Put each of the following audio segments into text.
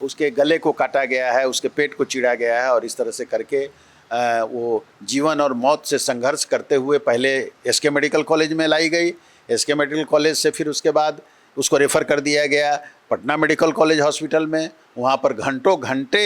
उसके गले को काटा गया है, उसके पेट को चीरा गया है और इस तरह से करके वो जीवन और मौत से संघर्ष करते हुए पहले एसके मेडिकल कॉलेज में लाई गई। एसके मेडिकल कॉलेज से फिर उसके बाद उसको रेफ़र कर दिया गया पटना मेडिकल कॉलेज हॉस्पिटल में। वहाँ पर घंटों घंटे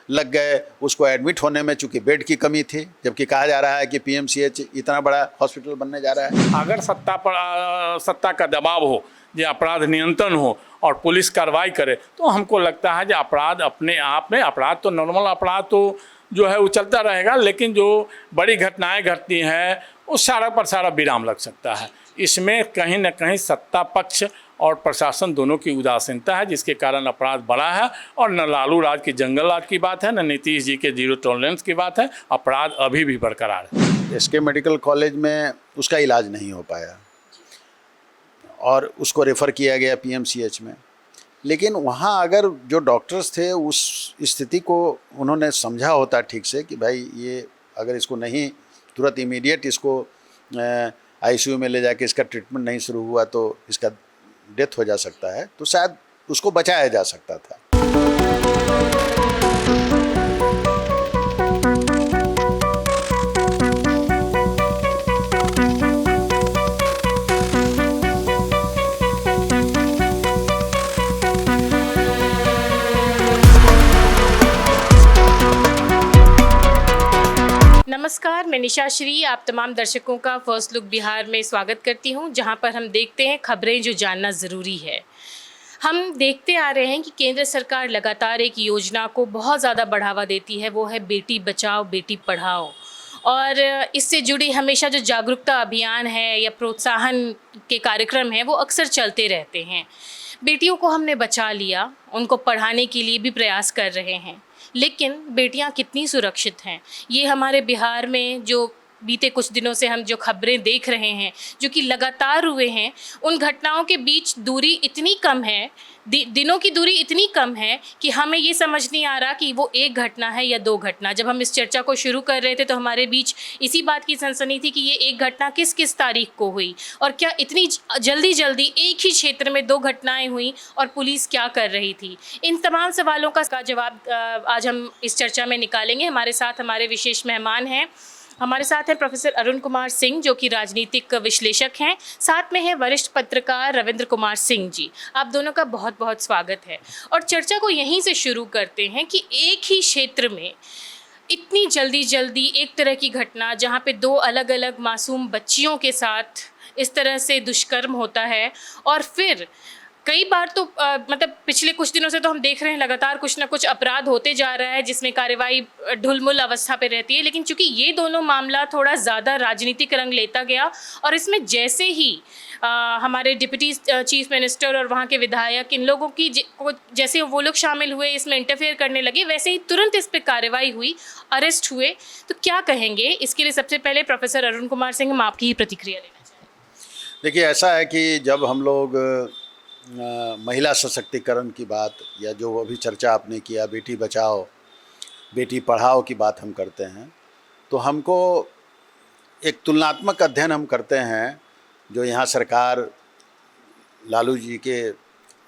लग गए उसको एडमिट होने में, चूँकि बेड की कमी थी, जबकि कहा जा रहा है कि पीएमसीएच इतना बड़ा हॉस्पिटल बनने जा रहा है। अगर सत्ता का दबाव हो, जो अपराध नियंत्रण हो और पुलिस कार्रवाई करे, तो हमको लगता है कि अपराध अपने आप में, अपराध तो नॉर्मल अपराध तो जो है वो चलता रहेगा, लेकिन जो बड़ी घटनाएं घटती हैं उस सारा पर सारा विराम लग सकता है। इसमें कहीं ना कहीं सत्ता पक्ष और प्रशासन दोनों की उदासीनता है, जिसके कारण अपराध बढ़ा है। और न लालू राज की जंगल राज की बात है, न नीतीश जी के जीरो टॉलरेंस की बात है, अपराध अभी भी बरकरार है। एसके मेडिकल कॉलेज में उसका इलाज नहीं हो पाया और उसको रेफ़र किया गया पीएमसीएच में। लेकिन वहाँ अगर जो डॉक्टर्स थे उस स्थिति को उन्होंने समझा होता ठीक से कि भाई ये अगर इसको नहीं तुरंत इमीडिएट इसको आईसीयू में ले जाके इसका ट्रीटमेंट नहीं शुरू हुआ तो इसका डेथ हो जा सकता है, तो शायद उसको बचाया जा सकता था। नमस्कार, मैं निशा श्री आप तमाम दर्शकों का फर्स्ट लुक बिहार में स्वागत करती हूं, जहां पर हम देखते हैं खबरें जो जानना ज़रूरी है। हम देखते आ रहे हैं कि केंद्र सरकार लगातार एक योजना को बहुत ज़्यादा बढ़ावा देती है, वो है बेटी बचाओ बेटी पढ़ाओ। और इससे जुड़ी हमेशा जो जागरूकता अभियान है या प्रोत्साहन के कार्यक्रम हैं वो अक्सर चलते रहते हैं। बेटियों को हमने बचा लिया, उनको पढ़ाने के लिए भी प्रयास कर रहे हैं, लेकिन बेटियां कितनी सुरक्षित हैं, ये हमारे बिहार में जो बीते कुछ दिनों से हम जो खबरें देख रहे हैं, जो कि लगातार हुए हैं, उन घटनाओं के बीच दूरी इतनी कम है, दिनों की दूरी इतनी कम है कि हमें ये समझ नहीं आ रहा कि वो एक घटना है या दो घटना। जब हम इस चर्चा को शुरू कर रहे थे तो हमारे बीच इसी बात की सनसनी थी कि ये एक घटना किस किस तारीख को हुई और क्या इतनी जल्दी जल्दी एक ही क्षेत्र में दो घटनाएं हुई और पुलिस क्या कर रही थी। इन तमाम सवालों का जवाब आज हम इस चर्चा में निकालेंगे। हमारे साथ हमारे विशेष मेहमान हैं। हमारे साथ हैं प्रोफेसर अरुण कुमार सिंह, जो कि राजनीतिक विश्लेषक हैं। साथ में है वरिष्ठ पत्रकार रविंद्र कुमार सिंह जी। आप दोनों का बहुत बहुत स्वागत है। और चर्चा को यहीं से शुरू करते हैं कि एक ही क्षेत्र में इतनी जल्दी एक तरह की घटना, जहाँ पे दो अलग अलग मासूम बच्चियों के साथ इस तरह से दुष्कर्म होता है और फिर कई बार तो मतलब पिछले कुछ दिनों से तो हम देख रहे हैं लगातार कुछ ना कुछ अपराध होते जा रहा है जिसमें कार्रवाई ढुलमुल अवस्था पे रहती है। लेकिन चूंकि ये दोनों मामला थोड़ा ज़्यादा राजनीतिक रंग लेता गया और इसमें जैसे ही हमारे डिप्टी चीफ मिनिस्टर और वहाँ के विधायक, इन लोगों की जैसे वो लोग शामिल हुए, इसमें इंटरफेयर करने लगे, वैसे ही तुरंत इस पर कार्रवाई हुई, अरेस्ट हुए। तो क्या कहेंगे इसके लिए? सबसे पहले प्रोफेसर अरुण कुमार सिंह, हम आपकी ही प्रतिक्रिया लेना चाहेंगे। देखिए, ऐसा है कि जब हम लोग महिला सशक्तिकरण की बात या जो अभी चर्चा आपने किया बेटी बचाओ बेटी पढ़ाओ की बात हम करते हैं, तो हमको एक तुलनात्मक अध्ययन हम करते हैं जो यहाँ सरकार लालू जी के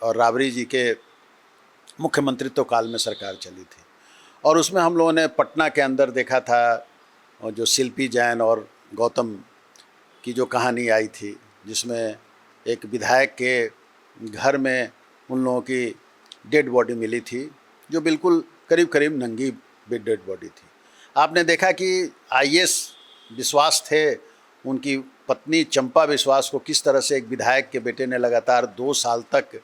और राबड़ी जी के मुख्यमंत्रित्व काल में सरकार चली थी। और उसमें हम लोगों ने पटना के अंदर देखा था और जो शिल्पी जैन और गौतम की जो कहानी आई थी, जिसमें एक विधायक के घर में उन लोगों की डेड बॉडी मिली थी, जो बिल्कुल करीब करीब नंगी डेड बॉडी थी। आपने देखा कि आईएएस विश्वास थे, उनकी पत्नी चंपा विश्वास को किस तरह से एक विधायक के बेटे ने लगातार 2 साल तक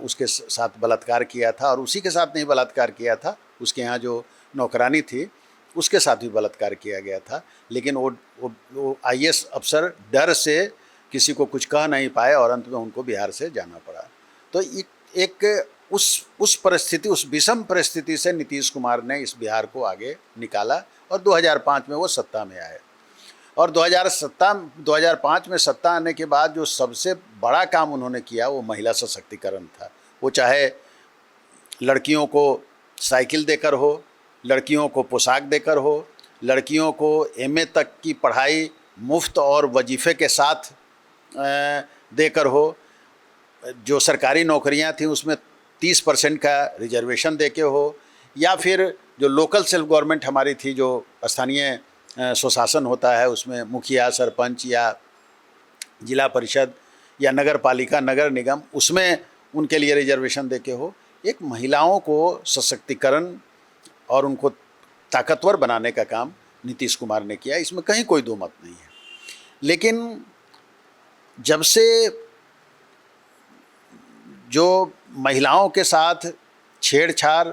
उसके साथ बलात्कार किया था। और उसी के साथ नहीं बलात्कार किया था, उसके यहाँ जो नौकरानी थी उसके साथ भी बलात्कार किया गया था। लेकिन वो आईएएस अफसर डर से किसी को कुछ कह नहीं पाए और अंत में उनको बिहार से जाना पड़ा। तो एक उस परिस्थिति, उस विषम परिस्थिति से नीतीश कुमार ने इस बिहार को आगे निकाला और 2005 में वो सत्ता में आए। और 2005 में सत्ता आने के बाद जो सबसे बड़ा काम उन्होंने किया वो महिला सशक्तिकरण था। वो चाहे लड़कियों को साइकिल देकर हो, लड़कियों को पोशाक देकर हो, लड़कियों को एमए तक की पढ़ाई मुफ्त और वजीफ़े के साथ देकर हो, जो सरकारी नौकरियां थी उसमें 30% का रिजर्वेशन दे के हो, या फिर जो लोकल सेल्फ गवर्नमेंट हमारी थी, जो स्थानीय स्वशासन होता है, उसमें मुखिया, सरपंच या जिला परिषद या नगर पालिका, नगर निगम, उसमें उनके लिए रिजर्वेशन दे के हो। एक महिलाओं को सशक्तिकरण और उनको ताकतवर बनाने का काम नीतीश कुमार ने किया, इसमें कहीं कोई दो मत नहीं है। लेकिन जब से जो महिलाओं के साथ छेड़छाड़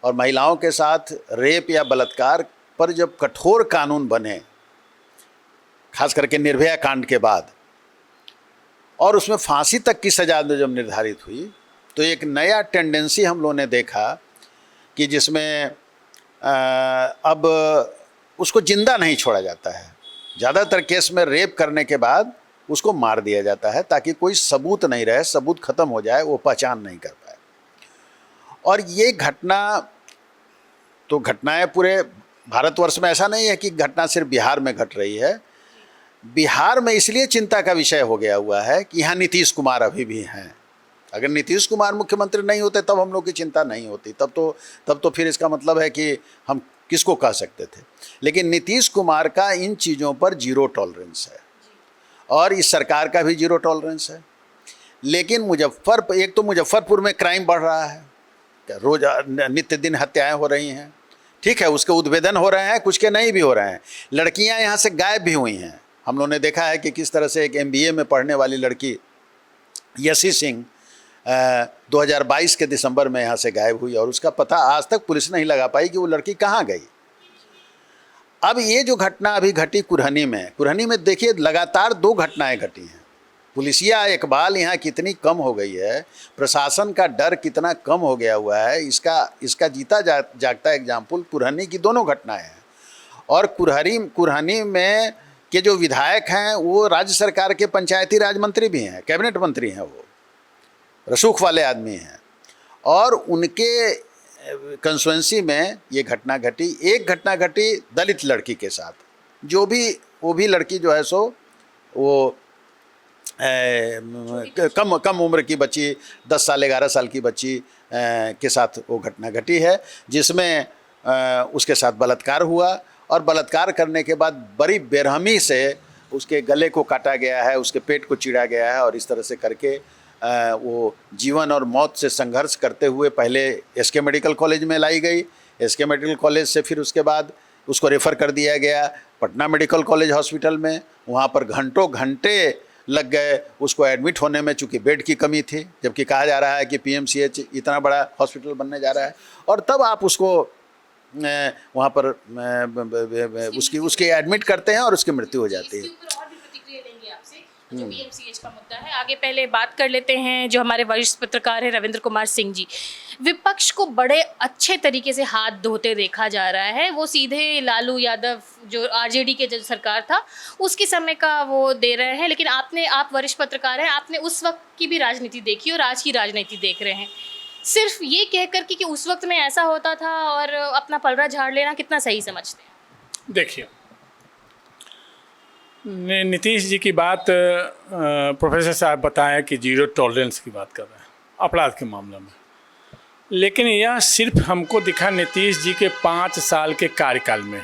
और महिलाओं के साथ रेप या बलात्कार पर जब कठोर कानून बने, खास करके निर्भया कांड के बाद, और उसमें फांसी तक की सज़ा जब निर्धारित हुई, तो एक नया टेंडेंसी हम लोगों ने देखा कि जिसमें अब उसको जिंदा नहीं छोड़ा जाता है। ज़्यादातर केस में रेप करने के बाद उसको मार दिया जाता है ताकि कोई सबूत नहीं रहे, सबूत खत्म हो जाए, वो पहचान नहीं कर पाए। और ये घटना तो घटनाएं पूरे भारतवर्ष में, ऐसा नहीं है कि घटना सिर्फ बिहार में घट रही है। बिहार में इसलिए चिंता का विषय हो गया हुआ है कि यहाँ नीतीश कुमार अभी भी हैं। अगर नीतीश कुमार मुख्यमंत्री नहीं होते तब हम लोग की चिंता नहीं होती, तब तो फिर इसका मतलब है कि हम किसको कह सकते थे। लेकिन नीतीश कुमार का इन चीज़ों पर जीरो टॉलरेंस है और इस सरकार का भी जीरो टॉलरेंस है। लेकिन एक तो मुजफ्फरपुर में क्राइम बढ़ रहा है, रोज नित्य दिन हत्याएं हो रही हैं, ठीक है, उसके उद्भेदन हो रहे हैं, कुछ के नहीं भी हो रहे हैं। लड़कियां यहाँ से गायब भी हुई हैं। हम लोगों ने देखा है कि किस तरह से एक MBA में पढ़ने वाली लड़की यशी सिंह 2022 के दिसंबर में यहाँ से गायब हुई और उसका पता आज तक पुलिस नहीं लगा पाई कि वो लड़की कहाँ गई। अब ये जो घटना अभी घटी कुरहनी में देखिए लगातार 2 घटनाएं घटी हैं। पुलिसिया इकबाल यहाँ कितनी कम हो गई है, प्रशासन का डर कितना कम हो गया हुआ है, इसका जीता जागता एग्जाम्पल कुरहनी की दोनों घटनाएं हैं। और कुरहनी में के जो विधायक हैं वो राज्य सरकार के पंचायती राज मंत्री भी हैं, कैबिनेट मंत्री हैं, वो रसूख वाले आदमी हैं। और उनके कंस्टिट्यूंसी में ये घटना घटी। एक घटना घटी दलित लड़की के साथ, वो भी लड़की जो है सो वो कम उम्र की बच्ची, 10 साल 11 साल की बच्ची के साथ वो घटना घटी है, जिसमें उसके साथ बलात्कार हुआ और बलात्कार करने के बाद बड़ी बेरहमी से उसके गले को काटा गया है, उसके पेट को चीरा गया है और इस तरह से करके वो जीवन और मौत से संघर्ष करते हुए पहले SK मेडिकल कॉलेज में लाई गई। SK मेडिकल कॉलेज से फिर उसके बाद उसको रेफ़र कर दिया गया पटना मेडिकल कॉलेज हॉस्पिटल में। वहाँ पर घंटों घंटे लग गए उसको एडमिट होने में, चूँकि बेड की कमी थी, जबकि कहा जा रहा है कि PMCH इतना बड़ा हॉस्पिटल बनने जा रहा है। और तब आप उसको वहाँ पर उसकी एडमिट करते हैं और उसकी मृत्यु हो जाती है। जो PMCH का मुद्दा है, आगे पहले बात कर लेते हैं जो हमारे वरिष्ठ पत्रकार हैं रविंद्र कुमार सिंह जी। विपक्ष को बड़े अच्छे तरीके से हाथ धोते देखा जा रहा है। वो सीधे लालू यादव जो RJD के जो सरकार था उसके समय का वो दे रहे हैं, लेकिन आप वरिष्ठ पत्रकार हैं, आपने उस वक्त की भी राजनीति देखी और आज की राजनीति देख रहे हैं। सिर्फ ये कह कर कि उस वक्त में ऐसा होता था और अपना पलड़ा झाड़ लेना कितना सही समझते हैं? देखिए, नीतीश जी की बात प्रोफेसर साहब बताया कि जीरो टॉलरेंस की बात कर रहे हैं अपराध के मामले में, लेकिन यह सिर्फ हमको दिखा नीतीश जी के 5 साल के कार्यकाल में।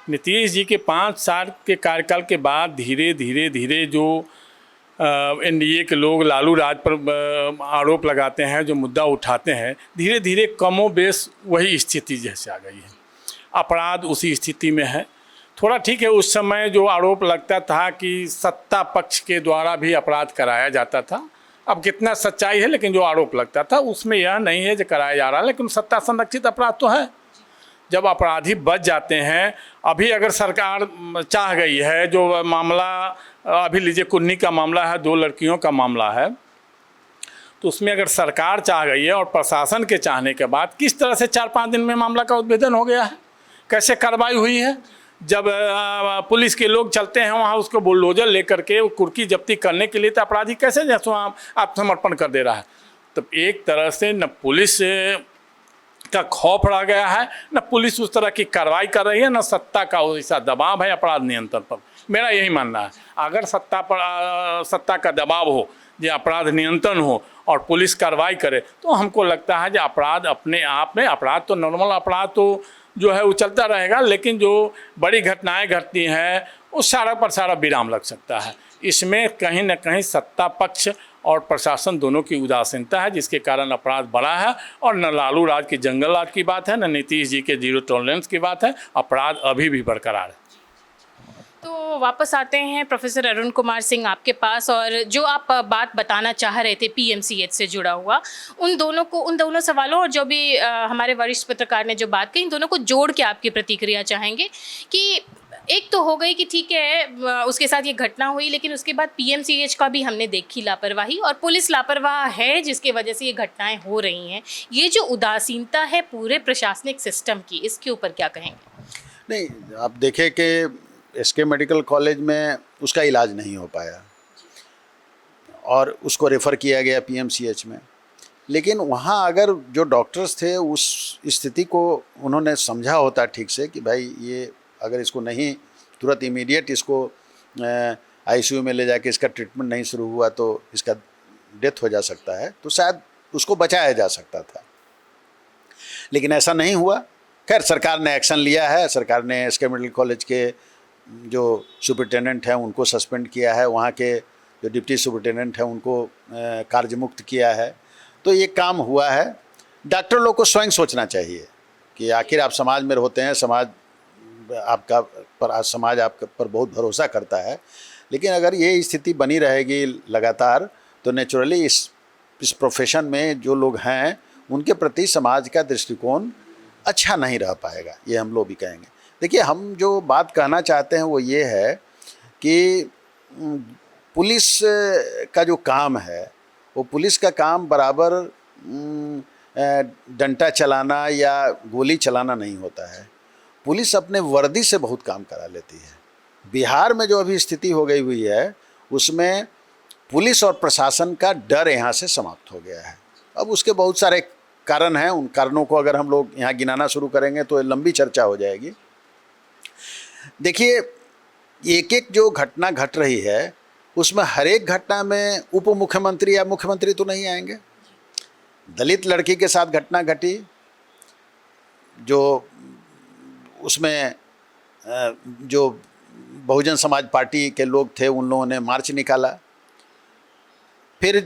नीतीश जी के 5 साल के कार्यकाल के बाद धीरे धीरे जो NDA के लोग लालू राज पर आरोप लगाते हैं, जो मुद्दा उठाते हैं, धीरे धीरे कमोबेश वही स्थिति जैसे आ गई है। अपराध उसी स्थिति में है। थोड़ा ठीक है, उस समय जो आरोप लगता था कि सत्ता पक्ष के द्वारा भी अपराध कराया जाता था, अब कितना सच्चाई है, लेकिन जो आरोप लगता था उसमें यह नहीं है जो कराया जा रहा है, लेकिन सत्ता संरक्षित अपराध तो है। जब अपराधी बच जाते हैं, अभी अगर सरकार चाह गई है, जो मामला अभी लीजिए कुन्नी का मामला है, 2 लड़कियों का मामला है, तो उसमें अगर सरकार चाह गई है और प्रशासन के चाहने के बाद किस तरह से 4-5 दिन में मामला का उद्भेदन हो गया है, कैसे कार्रवाई हुई है। जब पुलिस के लोग चलते हैं वहाँ उसको बुलडोजर लेकर के कुर्की जब्ती करने के लिए, तो अपराधी कैसे जैसे आत्मसमर्पण कर दे रहा है। तो एक तरह से न पुलिस का खौफ रह गया है, न पुलिस उस तरह की कार्रवाई कर रही है, न सत्ता का ऐसा दबाव है अपराध नियंत्रण पर। मेरा यही मानना है, अगर सत्ता का दबाव हो जो अपराध नियंत्रण हो और पुलिस कार्रवाई करे, तो हमको लगता है कि अपराध अपने आप में, अपराध तो नॉर्मल अपराध तो जो है वो चलता रहेगा, लेकिन जो बड़ी घटनाएं घटती हैं उस सारा पर सारा विराम लग सकता है। इसमें कहीं न कहीं सत्ता पक्ष और प्रशासन दोनों की उदासीनता है, जिसके कारण अपराध बढ़ा है। और न लालू राज की जंगल राज की बात है, न नीतीश जी के जीरो टॉलरेंस की बात है, अपराध अभी भी बरकरार है। तो वापस आते हैं प्रोफेसर अरुण कुमार सिंह आपके पास, और जो आप बात बताना चाह रहे थे पीएमसीएच से जुड़ा हुआ, उन दोनों सवालों और जो भी हमारे वरिष्ठ पत्रकार ने जो बात कही, इन दोनों को जोड़ के आपकी प्रतिक्रिया चाहेंगे कि एक तो हो गई कि ठीक है उसके साथ ये घटना हुई, लेकिन उसके बाद पीएमसीएच का भी हमने देखी लापरवाही, और पुलिस लापरवाह है जिसकी वजह से ये घटनाएं हो रही हैं। ये जो उदासीनता है पूरे प्रशासनिक सिस्टम की, इसके ऊपर क्या कहेंगे? नहीं, आप देखें कि एसके मेडिकल कॉलेज में उसका इलाज नहीं हो पाया और उसको रेफ़र किया गया पीएमसीएच में, लेकिन वहाँ अगर जो डॉक्टर्स थे उस स्थिति को उन्होंने समझा होता ठीक से कि भाई ये अगर इसको नहीं तुरंत इमीडिएट इसको आईसीयू में ले जाके इसका ट्रीटमेंट नहीं शुरू हुआ तो इसका डेथ हो जा सकता है, तो शायद उसको बचाया जा सकता था, लेकिन ऐसा नहीं हुआ। खैर, सरकार ने एक्शन लिया है, सरकार ने एसके मेडिकल कॉलेज के जो सुपरिटेंडेंट हैं उनको सस्पेंड किया है, वहाँ के जो डिप्टी सुपरिटेंडेंट हैं उनको कार्यमुक्त किया है, तो ये काम हुआ है। डॉक्टर लोग को स्वयं सोचना चाहिए कि आखिर आप समाज में होते हैं, समाज आपके पर बहुत भरोसा करता है, लेकिन अगर ये स्थिति बनी रहेगी लगातार तो नेचुरली इस प्रोफेशन में जो लोग हैं उनके प्रति समाज का दृष्टिकोण अच्छा नहीं रह पाएगा, ये हम लोग भी कहेंगे। देखिए, हम जो बात कहना चाहते हैं वो ये है कि पुलिस का जो काम है वो पुलिस का काम बराबर डंडा चलाना या गोली चलाना नहीं होता है। पुलिस अपने वर्दी से बहुत काम करा लेती है। बिहार में जो अभी स्थिति हो गई हुई है उसमें पुलिस और प्रशासन का डर यहाँ से समाप्त हो गया है। अब उसके बहुत सारे कारण हैं, उन कारणों को अगर हम लोग यहाँ गिनाना शुरू करेंगे तो लंबी चर्चा हो जाएगी। देखिए, एक एक जो घटना घट रही है उसमें हर एक घटना में उप मुख्यमंत्री या मुख्यमंत्री तो नहीं आएंगे। दलित लड़की के साथ घटना घटी, जो उसमें जो बहुजन समाज पार्टी के लोग थे उन लोगों ने मार्च निकाला। फिर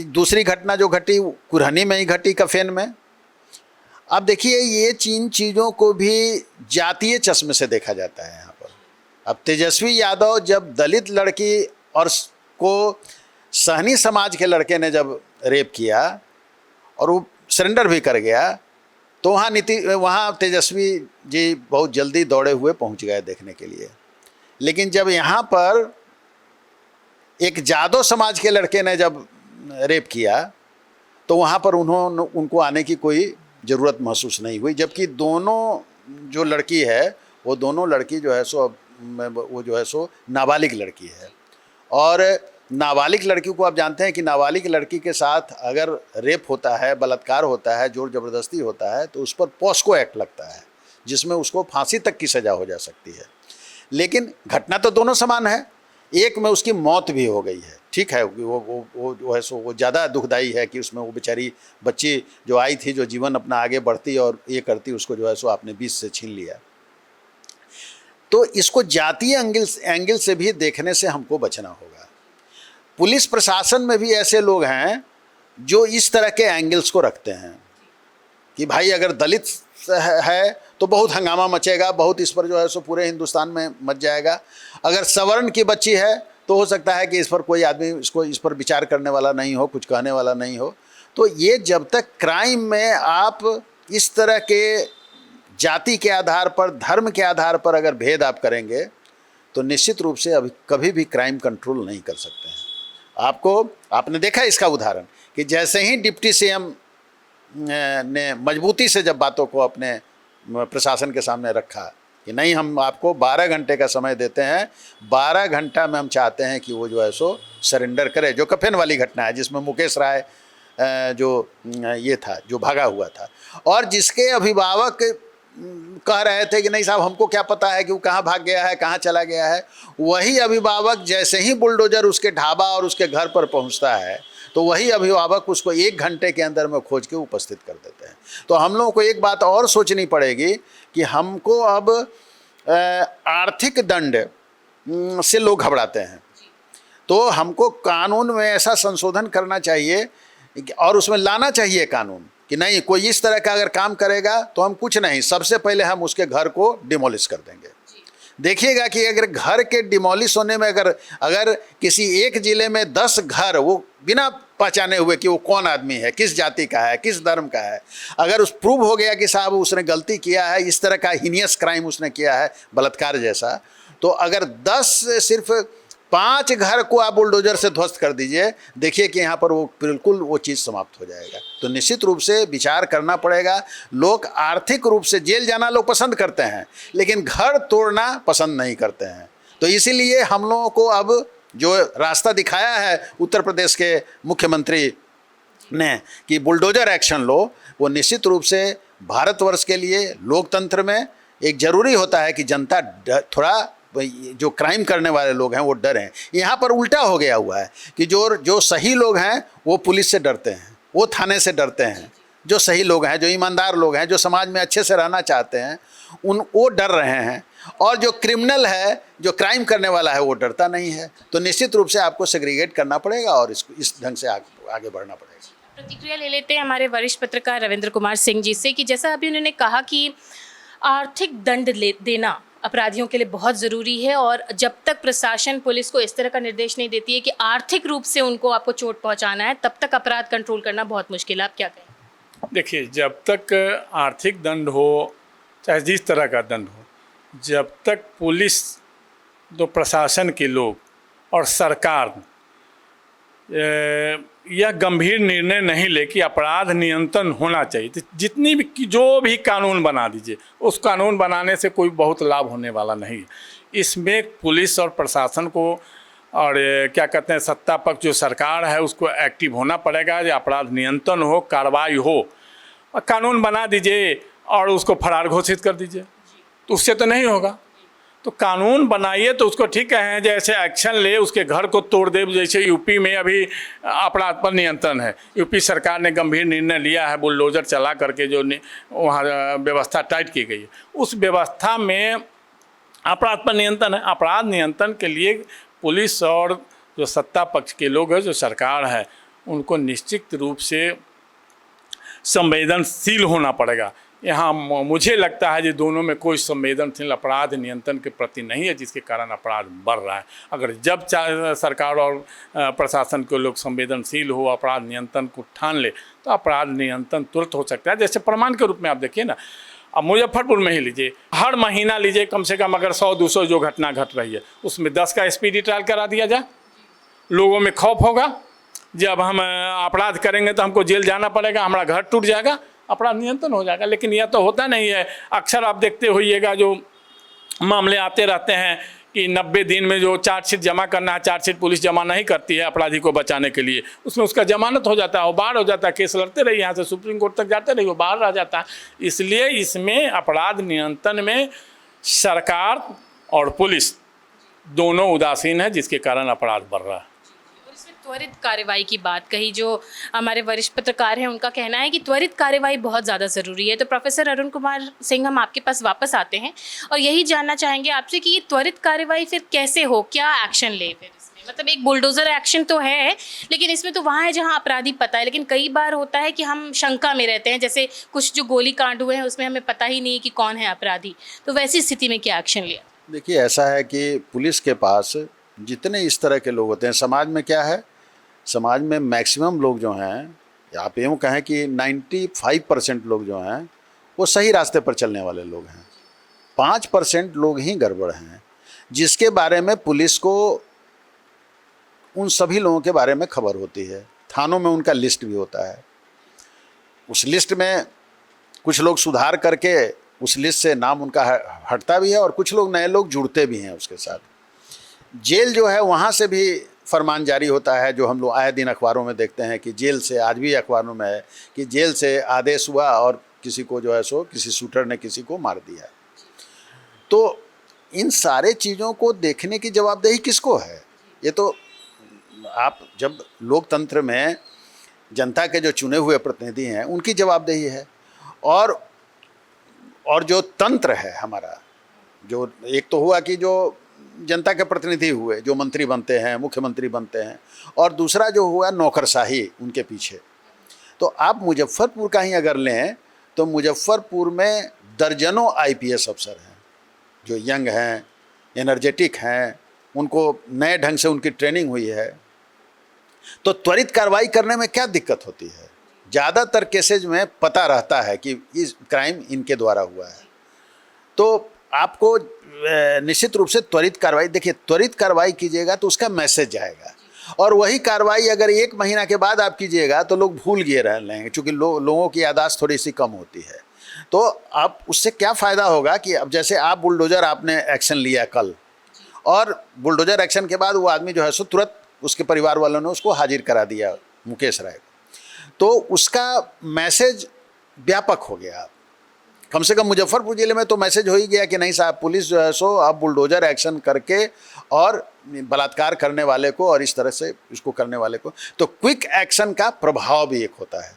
दूसरी घटना जो घटी कुरहनी में ही घटी, कफेन में। अब देखिए, ये चीज़ों को भी जातीय चश्मे से देखा जाता है यहाँ पर। अब तेजस्वी यादव जब दलित लड़की और को सहनी समाज के लड़के ने जब रेप किया और वो सरेंडर भी कर गया, तो वहाँ तेजस्वी जी बहुत जल्दी दौड़े हुए पहुँच गए देखने के लिए। लेकिन जब यहाँ पर एक जादव समाज के लड़के ने जब रेप किया तो वहाँ पर उनको आने की कोई ज़रूरत महसूस नहीं हुई, जबकि दोनों जो लड़की है वो दोनों लड़की जो है सो नाबालिग लड़की है। और नाबालिग लड़की को आप जानते हैं कि नाबालिग लड़की के साथ अगर रेप होता है, बलात्कार होता है, जोर ज़बरदस्ती होता है तो उस पर पॉस्को एक्ट लगता है जिसमें उसको फांसी तक की सज़ा हो जा सकती है। लेकिन घटना तो दोनों समान है, एक में उसकी मौत भी हो गई है, ठीक है, वो जो है सो वो ज़्यादा दुखदाई है कि उसमें वो बेचारी बच्ची जो आई थी, जो जीवन अपना आगे बढ़ती और ये करती, उसको जो है सो आपने बीच से छीन लिया। तो इसको जातीय एंगल से भी देखने से हमको बचना होगा। पुलिस प्रशासन में भी ऐसे लोग हैं जो इस तरह के एंगल्स को रखते हैं कि भाई अगर दलित है तो बहुत हंगामा मचेगा, बहुत इस पर जो है सो पूरे हिंदुस्तान में मच जाएगा। अगर सवर्ण की बच्ची है तो हो सकता है कि इस पर कोई आदमी इस पर विचार करने वाला नहीं हो, कुछ कहने वाला नहीं हो। तो ये जब तक क्राइम में आप इस तरह के जाति के आधार पर, धर्म के आधार पर अगर भेद आप करेंगे तो निश्चित रूप से अभी कभी भी क्राइम कंट्रोल नहीं कर सकते हैं। आपने देखा इसका उदाहरण कि जैसे ही डिप्टी सीएम ने मजबूती से जब बातों को अपने प्रशासन के सामने रखा कि नहीं, हम आपको 12 घंटे का समय देते हैं, 12 घंटा में हम चाहते हैं कि वो जो है सो सरेंडर करे, जो कफेन वाली घटना है जिसमें मुकेश राय जो ये था, जो भागा हुआ था और जिसके अभिभावक कह रहे थे कि नहीं साहब हमको क्या पता है कि वो कहाँ भाग गया है, कहाँ चला गया है, वही अभिभावक जैसे ही बुलडोजर उसके ढाबा और उसके घर पर पहुंचता है तो वही अभिभावक उसको 1 घंटे के अंदर में खोज के उपस्थित कर देते हैं। तो हम लोगों को एक बात और सोचनी पड़ेगी कि हमको अब आर्थिक दंड से लोग घबराते हैं, तो हमको कानून में ऐसा संशोधन करना चाहिए और उसमें लाना चाहिए कानून कि नहीं, कोई इस तरह का अगर काम करेगा तो हम कुछ नहीं, सबसे पहले हम उसके घर को डिमोलिश कर देंगे। देखिएगा कि अगर घर के डिमोलिश होने में अगर किसी एक ज़िले में 10 घर वो बिना पहचाने हुए कि वो कौन आदमी है, किस जाति का है, किस धर्म का है, अगर उस प्रूव हो गया कि साहब उसने गलती किया है, इस तरह का हीनियस क्राइम उसने किया है, बलात्कार जैसा, तो अगर 10 सिर्फ 5 घर को आप बुलडोजर से ध्वस्त कर दीजिए, देखिए कि यहाँ पर वो बिल्कुल वो चीज़ समाप्त हो जाएगा। तो निश्चित रूप से विचार करना पड़ेगा। लोग आर्थिक रूप से जेल जाना लोग पसंद करते हैं, लेकिन घर तोड़ना पसंद नहीं करते हैं। तो इसीलिए हम लोगों को अब जो रास्ता दिखाया है उत्तर प्रदेश के मुख्यमंत्री ने कि बुलडोजर एक्शन लो, वो निश्चित रूप से भारतवर्ष के लिए लोकतंत्र में एक ज़रूरी होता है कि जनता थोड़ा जो क्राइम करने वाले लोग हैं वो डरें। यहाँ पर उल्टा हो गया हुआ है कि जो सही लोग हैं वो पुलिस से डरते हैं, वो थाने से डरते हैं। जो सही लोग हैं, जो ईमानदार लोग हैं, जो समाज में अच्छे से रहना चाहते हैं, वो डर रहे हैं, और जो क्रिमिनल है, जो क्राइम करने वाला है, वो डरता नहीं है। तो निश्चित रूप से आपको सेग्रीगेट करना पड़ेगा और इस ढंग से आगे बढ़ना पड़ेगा। प्रतिक्रिया ले लेते हैं हमारे वरिष्ठ पत्रकार रविंद्र कुमार सिंह जी से कि जैसा अभी उन्होंने कहा कि आर्थिक दंड देना अपराधियों के लिए बहुत ज़रूरी है, और जब तक प्रशासन पुलिस को इस तरह का निर्देश नहीं देती है कि आर्थिक रूप से उनको आपको चोट पहुंचाना है, तब तक अपराध कंट्रोल करना बहुत मुश्किल है। आप क्या कहें? देखिए, जब तक आर्थिक दंड हो, चाहे जिस तरह का दंड हो, जब तक पुलिस, तो प्रशासन के लोग और सरकार यह गंभीर निर्णय नहीं ले कि अपराध नियंत्रण होना चाहिए, तो जितनी भी जो भी कानून बना दीजिए, उस कानून बनाने से कोई बहुत लाभ होने वाला नहीं है। इसमें पुलिस और प्रशासन को और क्या कहते हैं, सत्ता पक्ष जो सरकार है उसको एक्टिव होना पड़ेगा। जो अपराध नियंत्रण हो, कार्रवाई हो, और कानून बना दीजिए और उसको फरार घोषित कर दीजिए, तो उससे तो नहीं होगा। तो कानून बनाइए तो उसको ठीक है, जैसे एक्शन ले, उसके घर को तोड़ दे। जैसे यूपी में अभी अपराध पर नियंत्रण है, यूपी सरकार ने गंभीर निर्णय लिया है, बुलडोजर चला करके जो वहाँ व्यवस्था टाइट की गई है, उस व्यवस्था में अपराध पर नियंत्रण है। अपराध नियंत्रण के लिए पुलिस और जो सत्ता पक्ष के लोग हैं, जो सरकार है, उनको निश्चित रूप से संवेदनशील होना पड़ेगा। यहाँ मुझे लगता है कि दोनों में कोई संवेदनशील अपराध नियंत्रण के प्रति नहीं है, जिसके कारण अपराध बढ़ रहा है। अगर जब सरकार और प्रशासन के लोग संवेदनशील हो, अपराध नियंत्रण को ठान ले, तो अपराध नियंत्रण तुरंत हो सकता है। जैसे प्रमाण के रूप में आप देखिए ना, अब मुजफ्फरपुर में ही लीजिए, हर महीना लीजिए, कम से कम अगर 100-200 जो घटना घट रही है, उसमें 10 का स्पीडी ट्रायल करा दिया जाए। लोगों में खौफ होगा, जब हम अपराध करेंगे तो हमको जेल जाना पड़ेगा, हमारा घर टूट जाएगा, अपराध नियंत्रण हो जाएगा। लेकिन यह तो होता नहीं है। अक्सर आप देखते होइएगा जो मामले आते रहते हैं कि 90 दिन में जो चार्जशीट जमा करना है, चार्जशीट पुलिस जमा नहीं करती है अपराधी को बचाने के लिए, उसमें उसका जमानत हो जाता है, वो बाहर हो जाता है, केस लड़ते रहिए, यहाँ से सुप्रीम कोर्ट तक जाते रहिए, वो बाहर रह जाता है। इसलिए इसमें अपराध नियंत्रण में सरकार और पुलिस दोनों उदासीन है, जिसके कारण अपराध बढ़ रहा है। त्वरित कार्रवाई की बात कही, जो हमारे वरिष्ठ पत्रकार हैं उनका कहना है कि त्वरित कार्रवाई बहुत ज़्यादा ज़रूरी है। तो प्रोफेसर अरुण कुमार सिंह, हम आपके पास वापस आते हैं और यही जानना चाहेंगे आपसे कि ये त्वरित कार्रवाई फिर कैसे हो, क्या एक्शन ले फिर इसमें? मतलब एक बुलडोज़र एक्शन तो है, लेकिन इसमें तो वहाँ है जहाँ अपराधी पता है, लेकिन कई बार होता है कि हम शंका में रहते हैं। जैसे कुछ जो गोली कांड हुए हैं उसमें हमें पता ही नहीं कि कौन है अपराधी, तो वैसी स्थिति में क्या एक्शन लिया? देखिए, ऐसा है कि पुलिस के पास जितने इस तरह के लोग होते हैं, समाज में क्या है, समाज में मैक्सिमम लोग जो हैं, आप यूँ कहें कि 95% लोग जो हैं वो सही रास्ते पर चलने वाले लोग हैं। 5% लोग ही गड़बड़ हैं, जिसके बारे में पुलिस को उन सभी लोगों के बारे में खबर होती है। थानों में उनका लिस्ट भी होता है। उस लिस्ट में कुछ लोग सुधार करके उस लिस्ट से नाम उनका हटता भी है, और कुछ लोग नए लोग जुड़ते भी हैं उसके साथ। जेल जो है, वहाँ से भी फरमान जारी होता है, जो हम लोग आए दिन अखबारों में देखते हैं कि जेल से, आज भी अखबारों में है कि जेल से आदेश हुआ और किसी को जो है सो किसी शूटर ने किसी को मार दिया। तो इन सारे चीज़ों को देखने की जवाबदेही किसको है? ये तो आप जब लोकतंत्र में जनता के जो चुने हुए प्रतिनिधि हैं उनकी जवाबदेही है। और जो तंत्र है हमारा, जो एक तो हुआ कि जो जनता के प्रतिनिधि हुए, जो मंत्री बनते हैं, मुख्यमंत्री बनते हैं, और दूसरा जो हुआ नौकरशाही उनके पीछे। तो आप मुजफ्फरपुर का ही अगर लें तो मुजफ्फरपुर में दर्जनों IPS अफसर हैं जो यंग हैं, एनर्जेटिक हैं, उनको नए ढंग से उनकी ट्रेनिंग हुई है। तो त्वरित कार्रवाई करने में क्या दिक्कत होती है? ज़्यादातर केसेज में पता रहता है कि इस क्राइम इनके द्वारा हुआ है। तो आपको निश्चित रूप से त्वरित कार्रवाई, देखिए त्वरित कार्रवाई कीजिएगा तो उसका मैसेज जाएगा, और वही कार्रवाई अगर 1 महीना के बाद आप कीजिएगा तो लोग भूल गए रह लेंगे, क्योंकि लोगों की याददाश्त थोड़ी सी कम होती है। तो अब उससे क्या फ़ायदा होगा कि अब जैसे आप बुलडोज़र आपने एक्शन लिया कल, और बुलडोज़र एक्शन के बाद वो आदमी जो है सो तुरंत उसके परिवार वालों ने उसको हाजिर करा दिया, मुकेश राय को, तो उसका मैसेज व्यापक हो गया। कम से कम मुजफ्फरपुर ज़िले में तो मैसेज हो ही गया कि नहीं साहब, पुलिस जो है सो अब बुलडोज़र एक्शन करके और बलात्कार करने वाले को और इस तरह से इसको करने वाले को, तो क्विक एक्शन का प्रभाव भी एक होता है।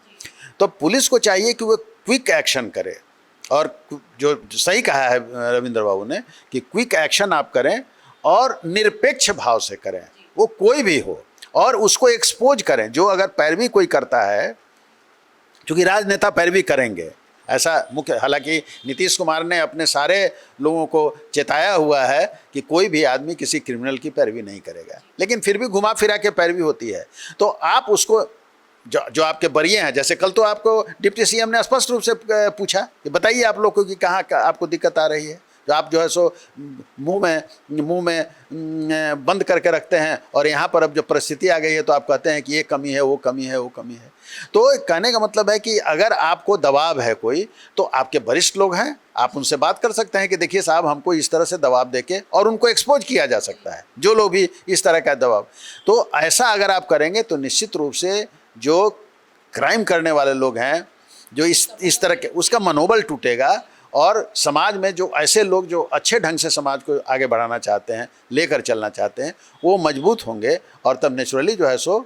तो पुलिस को चाहिए कि वो क्विक एक्शन करे, और जो सही कहा है रविंद्र बाबू ने कि क्विक एक्शन आप करें और निरपेक्ष भाव से करें, वो कोई भी हो, और उसको एक्सपोज करें। जो अगर पैरवी कोई करता है, क्योंकि राजनेता पैरवी करेंगे ऐसा मुख्य, हालांकि नीतीश कुमार ने अपने सारे लोगों को चेताया हुआ है कि कोई भी आदमी किसी क्रिमिनल की पैरवी नहीं करेगा, लेकिन फिर भी घुमा फिरा के पैरवी होती है। तो आप उसको जो आपके बरिए हैं, जैसे कल तो आपको डिप्टी CM ने स्पष्ट रूप से पूछा कि बताइए आप लोग को कि कहाँ आपको दिक्कत आ रही है, जो आप जो है सो मुंह में बंद करके रखते हैं, और यहाँ पर अब जो परिस्थिति आ गई है तो आप कहते हैं कि ये कमी है, वो कमी है, वो कमी है। तो कहने का मतलब है कि अगर आपको दबाव है कोई, तो आपके वरिष्ठ लोग हैं, आप उनसे बात कर सकते हैं कि देखिए साहब हमको इस तरह से दबाव देके, और उनको एक्सपोज किया जा सकता है, जो लोग भी इस तरह का दबाव। तो ऐसा अगर आप करेंगे तो निश्चित रूप से जो क्राइम करने वाले लोग हैं, जो इस तरह के, उसका मनोबल टूटेगा, और समाज में जो ऐसे लोग जो अच्छे ढंग से समाज को आगे बढ़ाना चाहते हैं, लेकर चलना चाहते हैं, वो मजबूत होंगे, और तब नेचुरली जो है सो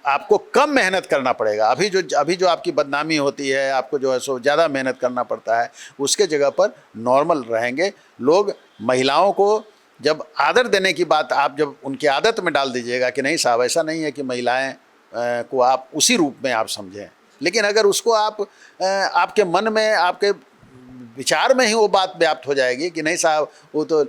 आपको कम मेहनत करना पड़ेगा। अभी जो आपकी बदनामी होती है, आपको जो है सो ज़्यादा मेहनत करना पड़ता है, उसके जगह पर नॉर्मल रहेंगे लोग। महिलाओं को जब आदर देने की बात आप जब उनकी आदत में डाल दीजिएगा कि नहीं साहब ऐसा नहीं है कि महिलाएं को आप उसी रूप में आप समझें, लेकिन अगर उसको आप आपके मन में, आपके विचार में ही वो बात व्याप्त हो जाएगी कि नहीं साहब वो तो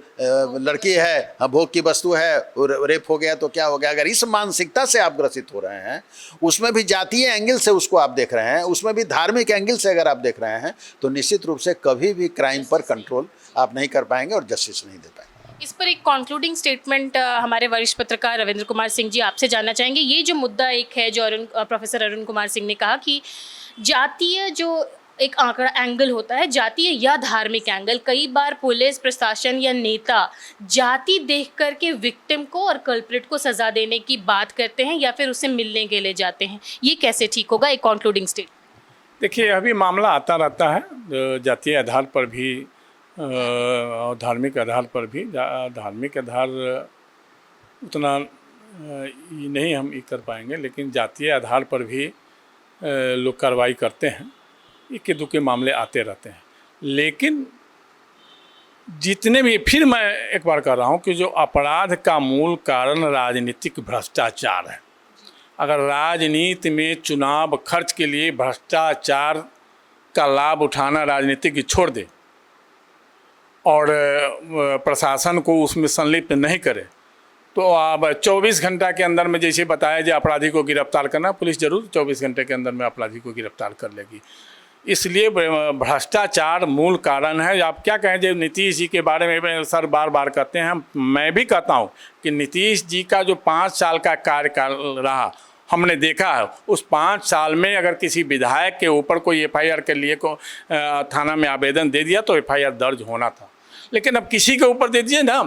लड़की है, भोग की वस्तु है, रेप हो गया तो क्या हो गया। अगर इस मानसिकता से आप ग्रसित हो रहे हैं, उसमें भी जातीय एंगल से उसको आप देख रहे हैं, उसमें भी धार्मिक एंगल से अगर आप देख रहे हैं, तो निश्चित रूप से कभी भी क्राइम पर कंट्रोल आप नहीं कर पाएंगे और जस्टिस नहीं दे पाएंगे। इस पर एक कंक्लूडिंग स्टेटमेंट हमारे वरिष्ठ पत्रकार रविंद्र कुमार सिंह जी आपसे जानना चाहेंगे। ये जो मुद्दा एक है जो प्रोफेसर अरुण कुमार सिंह ने कहा कि जातीय जो एक आंकड़ा एंगल होता है, जातीय या धार्मिक एंगल, कई बार पुलिस प्रशासन या नेता जाति देख करके विक्टिम को और कल्प्रिट को सजा देने की बात करते हैं या फिर उसे मिलने के लिए जाते हैं। ये कैसे ठीक होगा? एक कंक्लूडिंग स्टेट। देखिए अभी मामला आता रहता है, जातीय आधार पर भी और धार्मिक आधार पर भी। धार्मिक आधार उतना नहीं हम ये कर पाएंगे, लेकिन जातीय आधार पर भी लोग कार्रवाई करते हैं। इक्के दुक्के मामले आते रहते हैं, लेकिन जितने भी, फिर मैं एक बार कह रहा हूँ कि जो अपराध का मूल कारण राजनीतिक भ्रष्टाचार है। अगर राजनीति में चुनाव खर्च के लिए भ्रष्टाचार का लाभ उठाना राजनीतिक छोड़ दे और प्रशासन को उसमें संलिप्त नहीं करे, तो अब 24 घंटा के अंदर में जैसे बताया जाए अपराधी को गिरफ्तार करना, पुलिस जरूर 24 घंटे के अंदर में अपराधी को गिरफ्तार कर लेगी। इसलिए भ्रष्टाचार मूल कारण है। आप क्या कहें, जो नीतीश जी के बारे में सर बार बार कहते हैं, मैं भी कहता हूं कि नीतीश जी का जो 5 साल का कार्यकाल रहा, हमने देखा है उस 5 साल में अगर किसी विधायक के ऊपर कोई FIR के लिए को थाना में आवेदन दे दिया तो FIR दर्ज होना था, लेकिन अब किसी के ऊपर दे दीजिए ना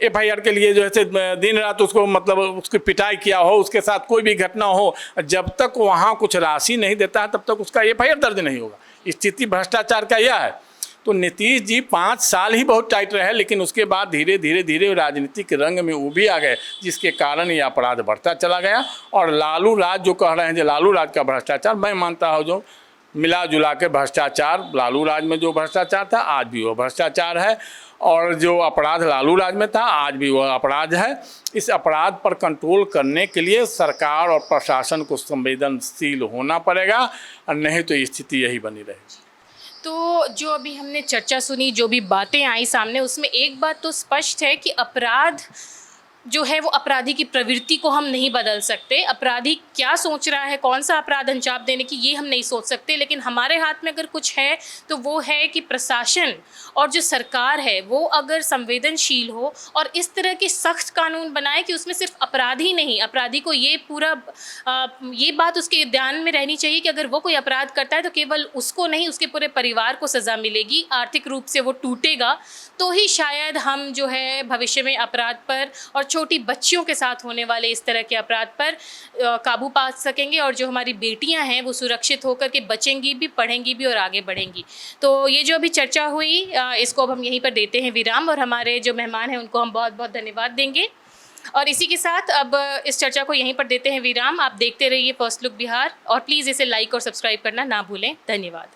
FIR के लिए, जो है दिन रात उसको मतलब उसकी पिटाई किया हो, उसके साथ कोई भी घटना हो, जब तक वहाँ कुछ राशि नहीं देता है तब तक उसका FIR दर्ज नहीं होगा। स्थिति भ्रष्टाचार का यह है। तो नीतीश जी 5 साल ही बहुत टाइट रहे, लेकिन उसके बाद धीरे धीरे राजनीतिक रंग में वो भी आ गए, जिसके कारण ये अपराध बढ़ता चला गया। और लालू राज जो कह रहे हैं, जो लालू राज का भ्रष्टाचार, मैं मानता हूँ जो मिला जुला के भ्रष्टाचार, लालू राज में जो भ्रष्टाचार था आज भी वो भ्रष्टाचार है, और जो अपराध लालू राज में था आज भी वो अपराध है। इस अपराध पर कंट्रोल करने के लिए सरकार और प्रशासन को संवेदनशील होना पड़ेगा, और नहीं तो स्थिति यही बनी रहेगी। तो जो अभी हमने चर्चा सुनी, जो भी बातें आई सामने, उसमें एक बात तो स्पष्ट है कि अपराध जो है वो अपराधी की प्रवृत्ति को हम नहीं बदल सकते। अपराधी क्या सोच रहा है, कौन सा अपराध अंजाम देने की, ये हम नहीं सोच सकते। लेकिन हमारे हाथ में अगर कुछ है तो वो है कि प्रशासन और जो सरकार है वो अगर संवेदनशील हो और इस तरह के सख्त कानून बनाए कि उसमें सिर्फ अपराधी नहीं, अपराधी को ये पूरा ये बात उसके ध्यान में रहनी चाहिए कि अगर वो कोई अपराध करता है तो केवल उसको नहीं, उसके पूरे परिवार को सज़ा मिलेगी, आर्थिक रूप से वो टूटेगा, तो ही शायद हम जो है भविष्य में अपराध पर और छोटी बच्चियों के साथ होने वाले इस तरह के अपराध पर काबू पा सकेंगे, और जो हमारी बेटियां हैं वो सुरक्षित होकर के बचेंगी भी, पढ़ेंगी भी और आगे बढ़ेंगी। तो ये जो अभी चर्चा हुई, इसको अब हम यहीं पर देते हैं विराम, और हमारे जो मेहमान हैं उनको हम बहुत बहुत धन्यवाद देंगे। और इसी के साथ अब इस चर्चा को यहीं पर देते हैं विराम। आप देखते रहिए फर्स्ट लुक बिहार, और प्लीज़ इसे लाइक और सब्सक्राइब करना ना भूलें। धन्यवाद।